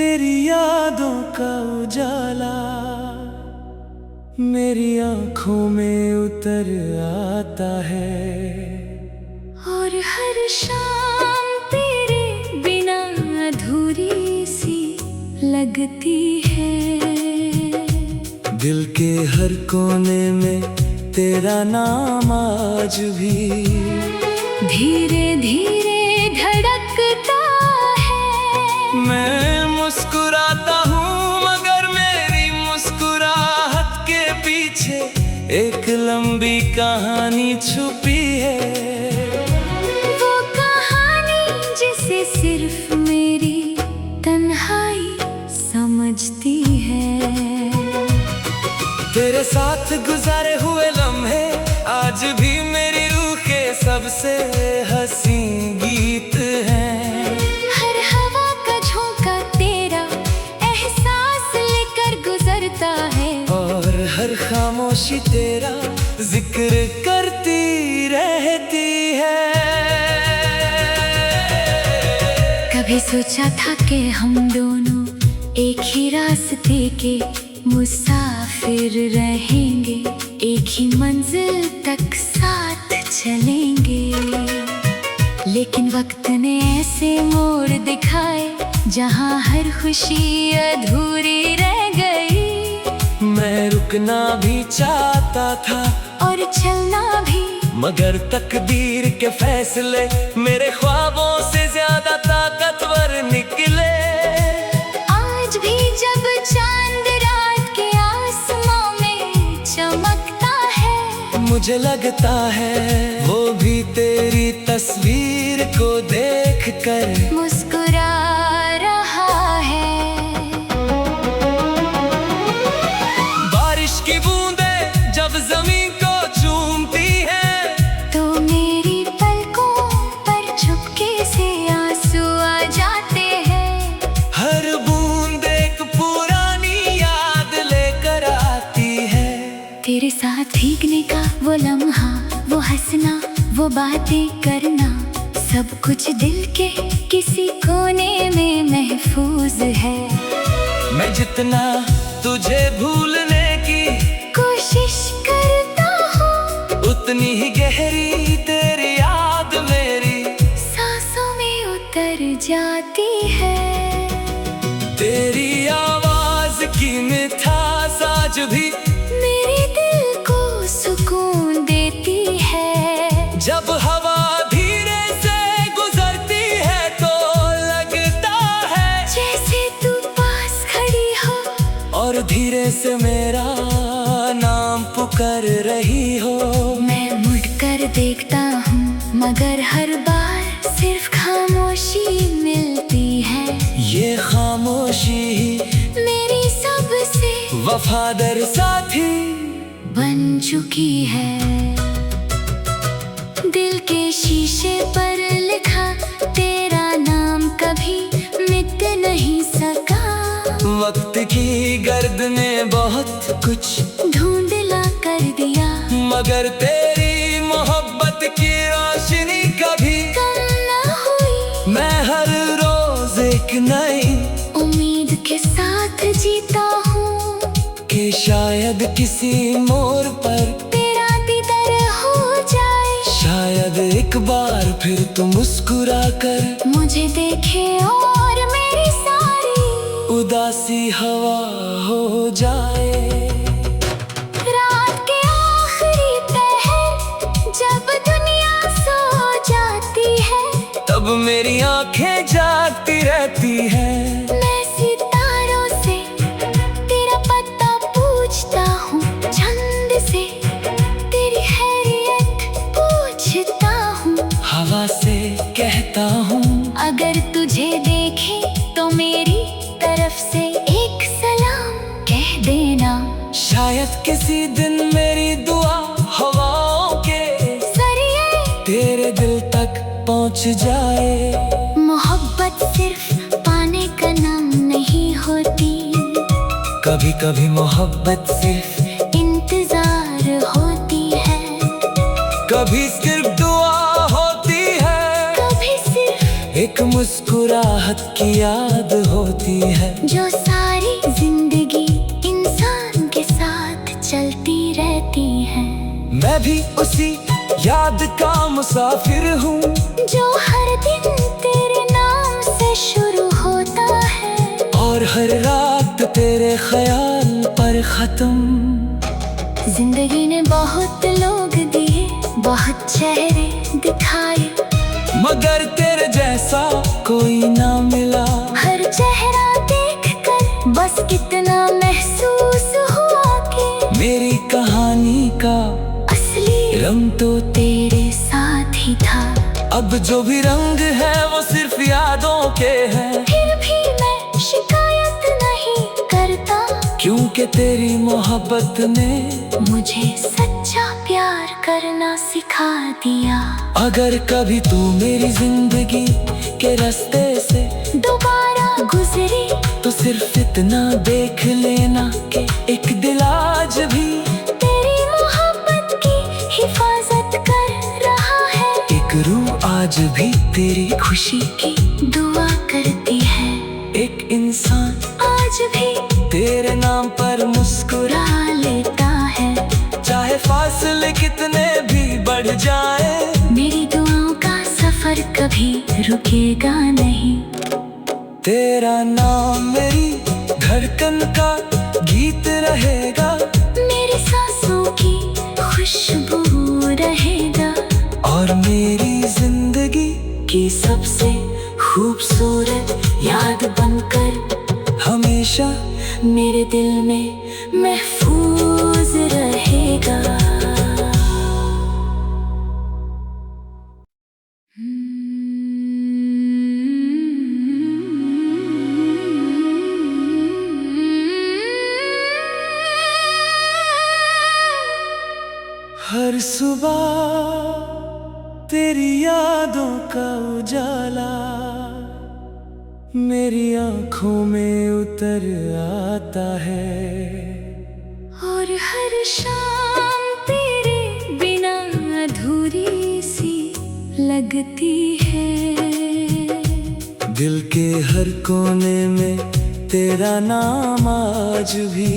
तेरी यादों का उजाला मेरी आंखों में उतर आता है, और हर शाम तेरे बिना अधूरी सी लगती है। दिल के हर कोने में तेरा नाम आज भी धीरे धीरे धड़कता है। मैं मुस्कुराता हूँ मगर मेरी मुस्कुराहट के पीछे एक लंबी कहानी छुपी है। वो कहानी जिसे सिर्फ मेरी तन्हाई समझती है। तेरे साथ गुजारे हुए लम्हे आज भी मेरी रूह के सबसे हंसी गीत हैं। हर हवा का झोंका तेरा एहसास लेकर गुजरता है, और हर खामोशी तेरा जिक्र करती रहती है। कभी सोचा था कि हम दोनों एक ही रास्ते के मुसाफिर रहेंगे, एक ही मंजिल तक साथ चलेंगे। लेकिन वक्त ने ऐसे मोड़ दिखाए जहां हर खुशी अधूरी रह गई। मैं रुकना भी चाहता था और चलना भी, मगर तकदीर के फैसले मेरे ख्वाबों से ज्यादा ताकतवर निकले। आज भी जब चांद रात के आसमां में चमकता है, मुझे लगता है वो भी तेरी तस्वीर को देखकर मुस्कुरा रहा है। बारिश की बूंदें जब जमीन को चूमती हैं, तो मेरी पलकों पर चुपके से आंसू आ जाते हैं। हर बूंद एक पुरानी याद लेकर आती है। तेरे साथ भीगने का वो लम्हा, वो हंसना, वो बातें करना, सब कुछ दिल के किसी कोने में महफूज है। मैं जितना तुझे भूलने की कोशिश करता हूँ, उतनी ही गहरी तेरी याद मेरी सांसों में उतर जाती है। तेरी आवाज की मिठास आज भी मेरे दिल को सुकून देती है। जब हवा धीरे से गुजरती है तो लगता है जैसे तू पास खड़ी हो और धीरे से मेरा नाम पुकार रही हो। मैं मुड़कर देखता हूँ मगर हर बार सिर्फ खामोशी मिलती है। ये खामोशी ही मेरी सबसे वफादार साथी बन चुकी है। दिल के शीशे पर लिखा तेरा नाम कभी मिट नहीं सका। वक्त की गर्द ने बहुत कुछ धुंधला कर दिया, मगर तेरी मोहब्बत की रोशनी कभी कम न हुई। मैं हर रोज एक नई उम्मीद के साथ जीता हूँ कि शायद किसी मोड़ पर तेरा दीदार हो जाए। शायद एक बार फिर तू मुस्कुरा कर मुझे देखे और मेरी सारी उदासी हवा हो जाए। रात के आखिरी पहर जब दुनिया सो जाती है, तब मेरी आंखें जागती रहती हैं। मैं सितारों से तेरा पता पूछता हूँ, चंद से तेरी खैरियत पूछता हूँ। हवा से कहता हूँ अगर तुझे देखे तो मेरी तरफ से एक सलाम कह देना। शायद किसी दिन मेरी दुआ हवाओं के जरिए तेरे दिल तक पहुँच जाए। मोहब्बत सिर्फ पाने का नाम नहीं होती, कभी कभी मोहब्बत सिर्फ इंतजार होती है। कभी सिर्फ दुआ होती है, कभी सिर्फ एक मुस्कुराहट मुस्कुराहट की याद होती है, जो सारी जिंदगी इंसान के साथ चलती रहती है। मैं भी उसी याद का मुसाफिर हूँ, जो हर दिन तेरे नाम से शुरू होता है और हर रात तेरे ख्याल पर खत्म। जिंदगी ने बहुत लोग दिए, बहुत चेहरे दिखाए, मगर तेरे जैसा कोई ना मिला। हर चेहरा देखकर बस कितना महसूस हुआ कि मेरी कहानी का असली रंग तो तेरे साथ ही था। अब जो भी रंग है वो सिर्फ यादों के हैं, फिर भी मैं शिकायत नहीं करता, क्योंकि तेरी मोहब्बत ने मुझे सच्चा प्यार करना सिखा दिया। अगर कभी तू मेरी जिंदगी के रास्ते से दोबारा गुजरी तो सिर्फ इतना देख लेना कि एक दिल आज भी तेरी मोहब्बत की हिफाजत कर रहा है, एक रूह आज भी तेरी खुशी की दुआ करती है, एक इंसान आज भी तेरे नाम पर मुस्कुरा लेता है। चाहे फासले कितने भी बढ़ जाए, मेरी दुआओं का सफर कभी रुकेगा नहीं। तेरा नाम मेरी धड़कन का गीत रहेगा, मेरी सांसों की खुशबू रहेगा, और मेरी जिंदगी की सबसे खूबसूरत याद बनकर हमेशा मेरे दिल में महफूज रहेगा। हर सुबह तेरी यादों का उजाला मेरी आँखों में उतर आता है, और हर शाम तेरे बिना अधूरी सी लगती है। दिल के हर कोने में तेरा नाम आज भी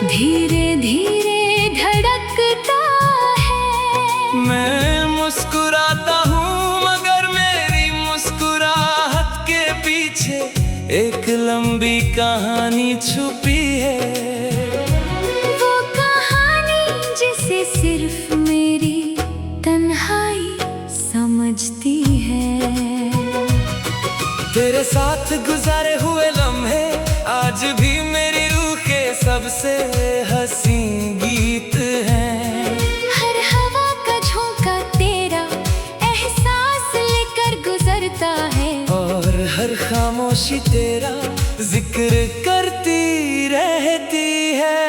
धीरे धीरे धड़कता है। मैं मुस्कुराता हूँ मगर मेरी मुस्कुराहट के पीछे एक लंबी कहानी छुपी है, वो कहानी जिसे सिर्फ मेरी तन्हाई समझती है। तेरे साथ गुजारे हुए लम्हे आज भी मेरी रूह के सबसे हंसी गीत हैं। हर हवा का झोंका तेरा एहसास लेकर गुजरता है, और हर खामोशी तेरा जिक्र करती रहती है।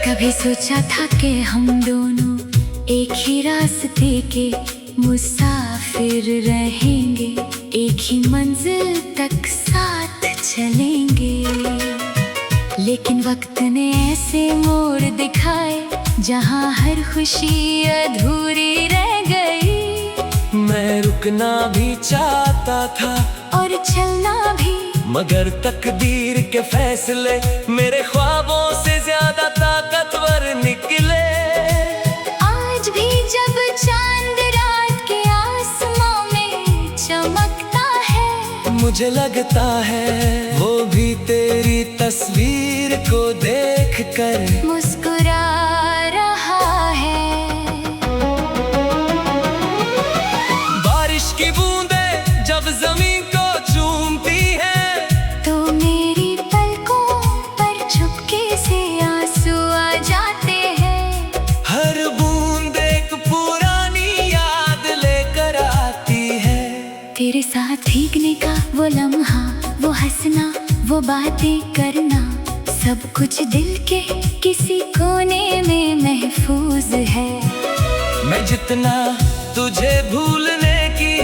कभी सोचा था कि हम दोनों एक ही रास्ते के मुसाफिर रहेंगे, एक ही मंजिल तक साथ चलेंगे, लेकिन वक्त ने ऐसे मोड़ दिखाए जहाँ हर खुशी अधूरी रह गई। मैं रुकना भी चाहता था और चलना भी, मगर तकदीर के फैसले मेरे ख्वाबों से ज्यादा ताकतवर निकले। आज भी जब चांद रात के आसमां में चमकता है, मुझे लगता है वो भी तेरी तस्वीर को देखकर मुस्कुरा रहा है। बारिश की बूंदें जब जमीन को चूमती हैं, तो मेरी पलकों पर चुपके से आंसू आ जाते हैं। हर बूंद एक पुरानी याद लेकर आती है। तेरे साथ भीगने का वो लम्हा, वो हंसना, वो बातें करना, सब कुछ दिल के किसी कोने में महफूज है। मैं जितना तुझे भूलने की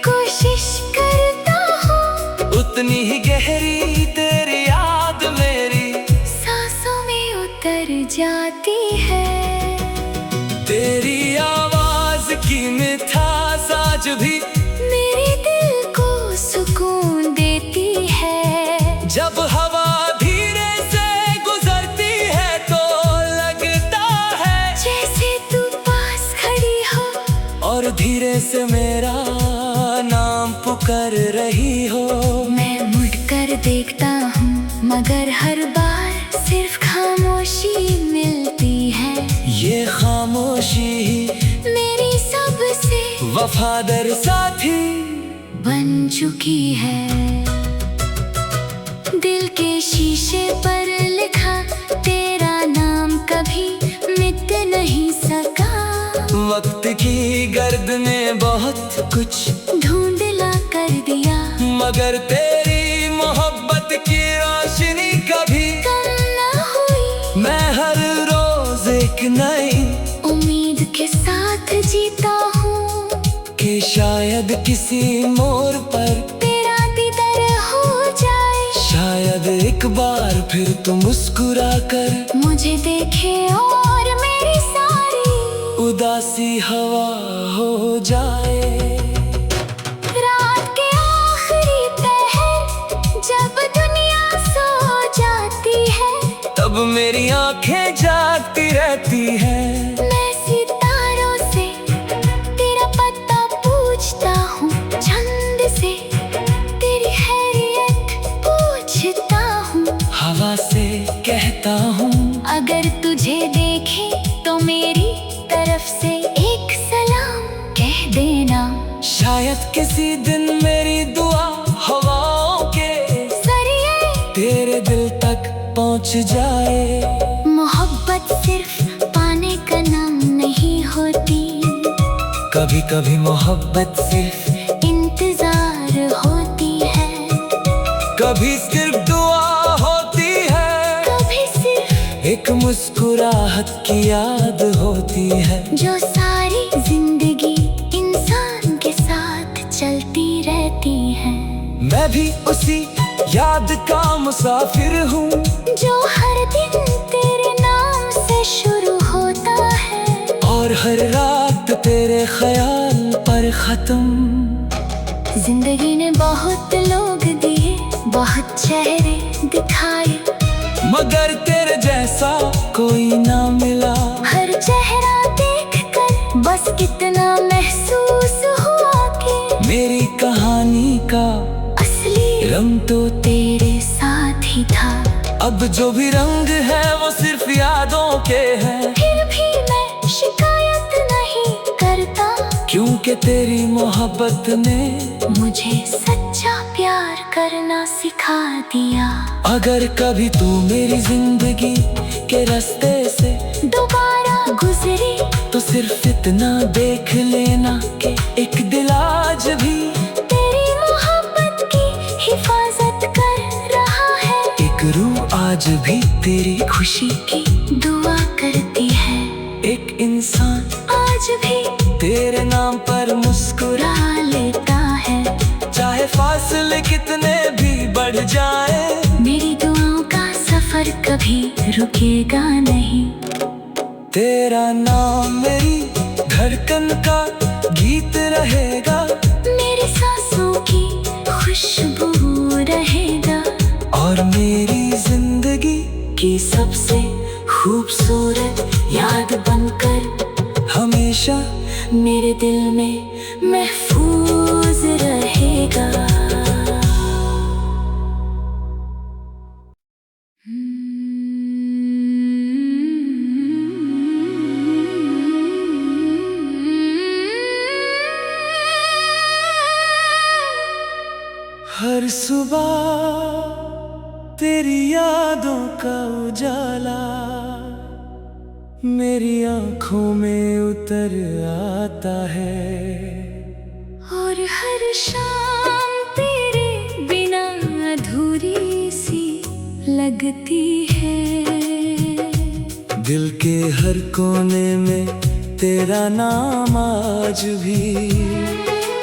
कोशिश करता हूँ, उतनी ही गहरी तेरी याद मेरी सांसों में उतर जाती है। तेरी आवाज की मिठास आज भी रही हो। मैं मुड़ कर देखता हूँ मगर हर बार सिर्फ खामोशी मिलती है। ये खामोशी ही मेरी सबसे वफादार साथी बन चुकी है। दिल के शीशे पर लिखा तेरा नाम कभी मिट नहीं सका। वक्त की गर्द ने बहुत कुछ धुंधला कर दिया, मगर तेरी मोहब्बत की रोशनी कभी कम न हुई। मैं हर रोज एक नई उम्मीद के साथ जीता हूँ कि शायद किसी मोड़ पर तेरा दीदार हो जाए। शायद एक बार फिर तू मुस्कुरा कर मुझे देखे और मेरी सारी उदासी हवा हो जाए। रात के आखिरी पहर जब दुनिया सो जाती है, तब मेरी आंखें जागती रहती हैं। मैं सितारों से तेरा पता पूछता हूँ, चंद से तेरी खैरियत पूछता हूँ। हवा से कहता हूँ अगर तुझे देखे तो मेरी तरफ से एक सलाम कह देना। शायद किसी दिन मेरी दुआ हवाओं के जरिए तेरे दिल तक पहुँच जाए। मोहब्बत सिर्फ पाने का नाम नहीं होती, कभी कभी मोहब्बत सिर्फ इंतजार होती है। कभी सिर्फ दुआ होती है, कभी सिर्फ एक मुस्कुराहट की याद होती है। जो सारी जिंदगी इंसान के साथ चलती रहती है। मैं भी उसी याद का मुसाफिर हूँ जो हर दिन तेरे नाम से शुरू होता है और हर रात तेरे ख्याल पर खत्म। जिंदगी ने बहुत लोग दिए, बहुत चेहरे दिखाए, मगर तेरे जैसा कोई ना मिला। हर चेहरा देखकर बस कितना महसूस हुआ कि मेरी कहानी का असली रंग तो तेरे साथ ही था। अब जो भी रंग है वो सिर्फ यादों के हैं। फिर भी मैं शिकायत नहीं करता, क्योंकि तेरी मोहब्बत ने मुझे सच्चा प्यार करना सिखा दिया। अगर कभी तू मेरी जिंदगी के रास्ते से दोबारा गुजरी तो सिर्फ इतना देख लेना कि एक दिल आज भी तेरी मोहब्बत की हिफाजत कर रहा है। एक रूह आज भी तेरी खुशी की दुआ करती है। एक इंसान आज भी तेरे नाम पर मुस्कुरा मुस्कुरा लेता है। चाहे फासले कितने भी बढ़ जाए। मेरी दुआओं का सफर कभी रुकेगा नहीं। तेरा नाम मेरी धड़कन का गीत रहेगा, मेरी सांसों की खुशबू रहेगा और मेरी जिंदगी की सबसे खूबसूरत याद बनकर हमेशा मेरे दिल में महफूज रहेगा। हर सुबह तेरी यादों का उजाला मेरी आंखों में उतर आता है। और हर शाम तेरे बिना अधूरी सी लगती है। दिल के हर कोने में तेरा नाम आज भी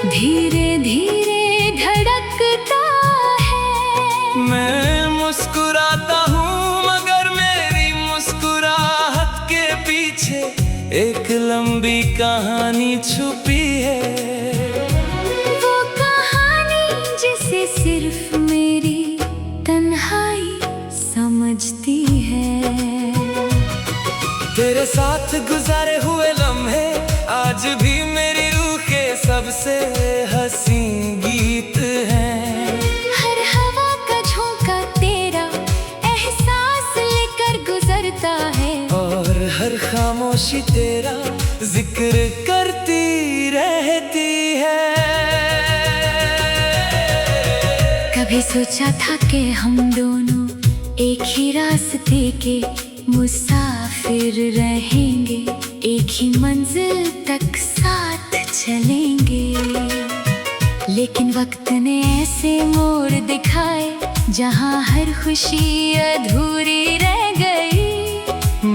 धीरे धीरे धड़कता है। मैं मुस्कुराता हूँ मगर मेरी मुस्कुराहट के पीछे एक लंबी कहानी छुपी है। वो कहानी जिसे सिर्फ मेरी तन्हाई समझती है। तेरे साथ गुजारे हुए लम्हे आज भी मेरी रूह के सबसे हसीन गीत हैं। तेरा जिक्र करती रहती है। कभी सोचा था कि हम दोनों एक ही रास्ते के मुसाफिर रहेंगे, एक ही मंजिल तक साथ चलेंगे। लेकिन वक्त ने ऐसे मोड़ दिखाए जहाँ हर खुशी अधूरी रह गई।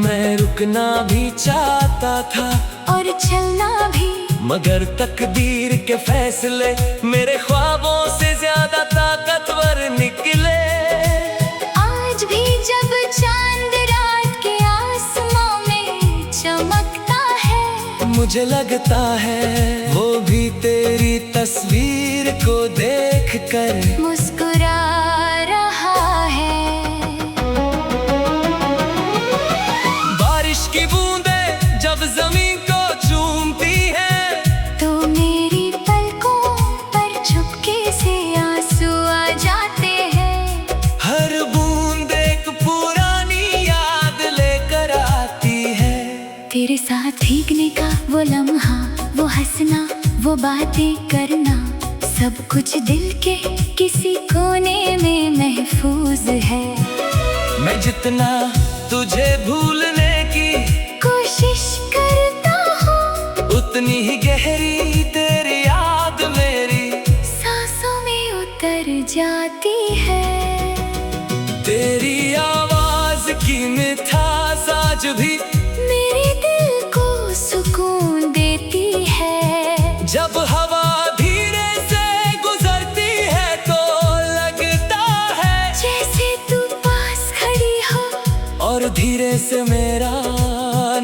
मैं रुकना भी चाहता था और चलना भी, मगर तकदीर के फैसले मेरे ख्वाबों से ज्यादा ताकतवर निकले। आज भी जब चांद रात के आसमां में चमकता है, मुझे लगता है वो भी तेरी तस्वीर को देखकर मुस्कुरा रहा है। बारिश की बूंदें जब जमीन को चूमती हैं, तो मेरी पलकों पर चुपके से आंसू आ जाते हैं। हर बूंद एक पुरानी याद लेकर आती है। तेरे साथ भीगने का वो लम्हा, वो हंसना, वो बातें करना, सब कुछ दिल के किसी कोने में महफूज है। मैं जितना तुझे भूलने की कोशिश करता हूँ, उतनी ही गहरी तेरी याद मेरी सांसों में उतर जाती है। तेरी आवाज की मिठास आज भी मेरे दिल को सुकून देती है। जब हवा धीरे से गुजरती है तो लगता है जैसे तू पास खड़ी हो और धीरे से मेरा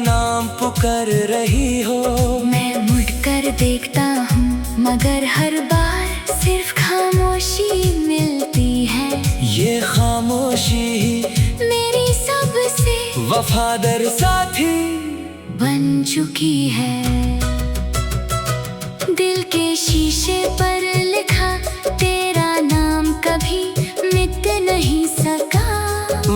नाम पुकार रही हो। मैं मुड़कर देखता हूँ, मगर हर बार सिर्फ खामोशी मिलती है। ये खामोशी ही मेरी सबसे वफादार साथी बन चुकी है। दिल के शीशे पर लिखा तेरा नाम कभी मिट नहीं सका।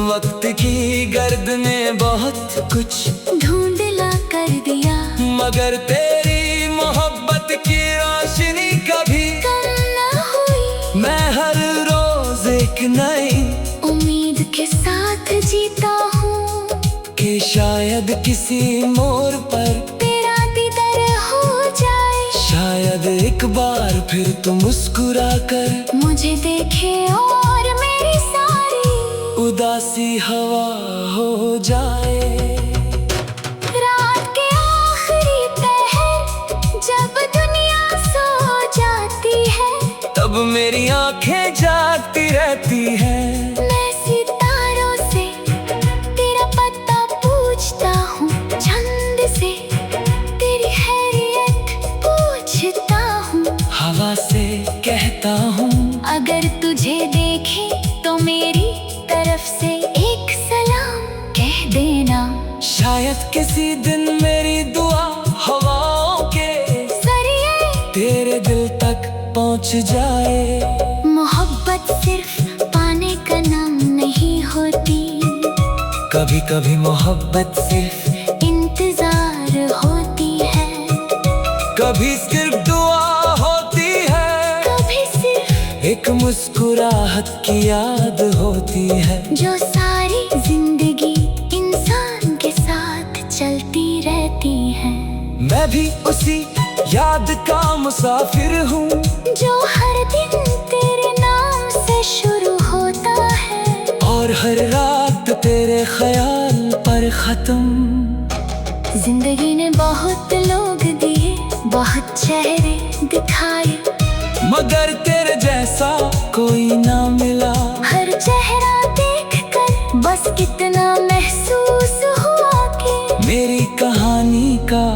वक्त की गर्द ने बहुत कुछ धुंधला कर दिया, मगर तेरी मोहब्बत की रोशनी कभी कम न हुई। मैं हर रोज एक नई उम्मीद के साथ जीता हूँ कि शायद किसी मोड़ पर तेरा दीदार हो जाए। शायद एक बार फिर तू मुस्कुरा कर मुझे देखे और मेरी सारी उदासी हवा हो जाए। रात के आखिरी पहर जब दुनिया सो जाती है, तब मेरी आंखें जागती रहती हैं। मैं सितारों से तेरा पता पूछता हूँ, चंद से तेरी खैरियत पूछता हूँ। हवा से कहता हूँ अगर तुझे देखे तो मेरी तरफ से एक सलाम कह देना। शायद किसी दिन मेरी दुआ हवाओं के जरिए तेरे दिल तक पहुँच जाए। मोहब्बत सिर्फ पाने का नाम नहीं होती, कभी कभी मोहब्बत सिर्फ इंतजार होती है। कभी सिर्फ दुआ होती है, कभी सिर्फ एक मुस्कुराहट की याद होती है। जो सारी जिंदगी इंसान के साथ चलती रहती है। मैं भी उसी याद का मुसाफिर हूँ जो हर दिन तेरे नाम से शुरू होता है और हर रात तेरे ख्याल पर खत्म। जिंदगी ने बहुत लोग दिए, बहुत चेहरे दिखाए, मगर तेरे जैसा कोई ना मिला। हर चेहरा देखकर बस कितना महसूस हुआ कि मेरी कहानी का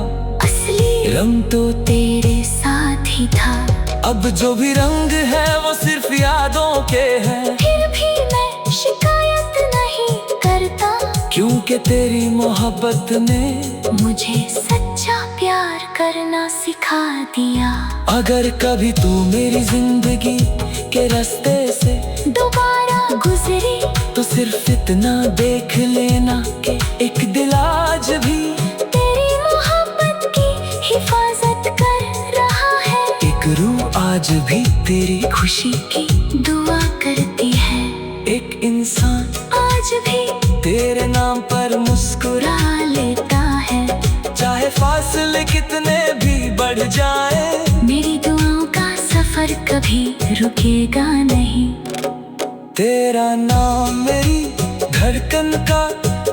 असली रंग तो तेरे साथ ही था। अब जो भी रंग है वो सिर्फ यादों के हैं। फिर भी मैं शिकायत नहीं करता, क्योंकि तेरी मोहब्बत ने मुझे सच्चा प्यार करना सिखा दिया। अगर कभी तू मेरी जिंदगी के रास्ते से दोबारा गुजरी तो सिर्फ इतना देख लेना कि एक दिल आज भी तेरी आज भी तेरी खुशी की दुआ करती है। एक इंसान आज भी तेरे नाम पर मुस्कुरा मुस्कुरा लेता है। चाहे फासले कितने भी बढ़ जाए, मेरी दुआओं का सफर कभी रुकेगा नहीं। तेरा नाम मेरी धड़कन का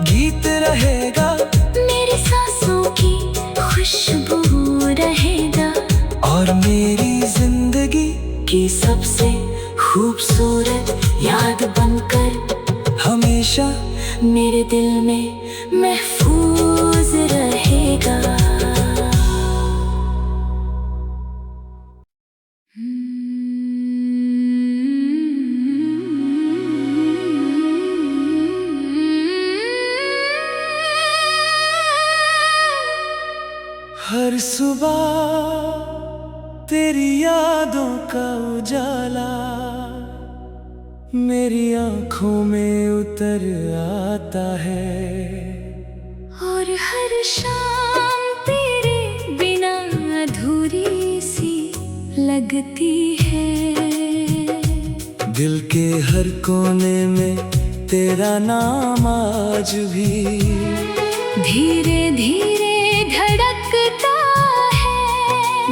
गीत रहेगा, मेरी सांसों की खुशबू रहेगा, और मेरी जिंदगी की सबसे खूबसूरत याद बनकर हमेशा मेरे दिल में महफूज रहेगा। हर सुबह तेरी यादों का उजाला मेरी आंखों में उतर आता है, और हर शाम तेरे बिना अधूरी सी लगती है। दिल के हर कोने में तेरा नाम आज भी धीरे धीरे धड़कता है।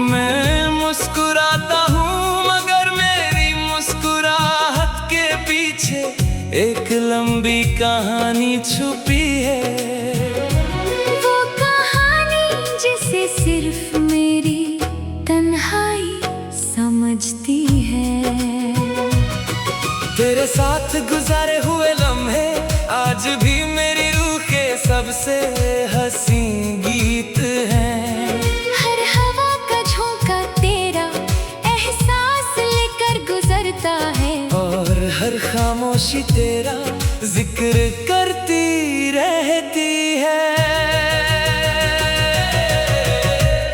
मैं मुस्कुराता हूँ मगर मेरी मुस्कुराहट के पीछे एक लंबी कहानी छुपी है। वो कहानी जिसे सिर्फ मेरी तन्हाई समझती है। तेरे साथ गुजारे हुए लम्हे आज भी मेरी रूह के सबसे हंसी गीत हैं। हर हवा का झोंका तेरा एहसास लेकर गुजरता है, और हर खामोशी तेरा जिक्र करती रहती है।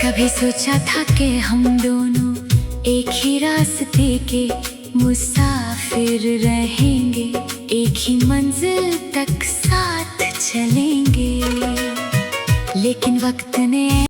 कभी सोचा था कि हम दोनों एक ही रास्ते के मुसाफिर रहेंगे, एक ही मंजिल तक साथ चलेंगे, लेकिन वक्त ने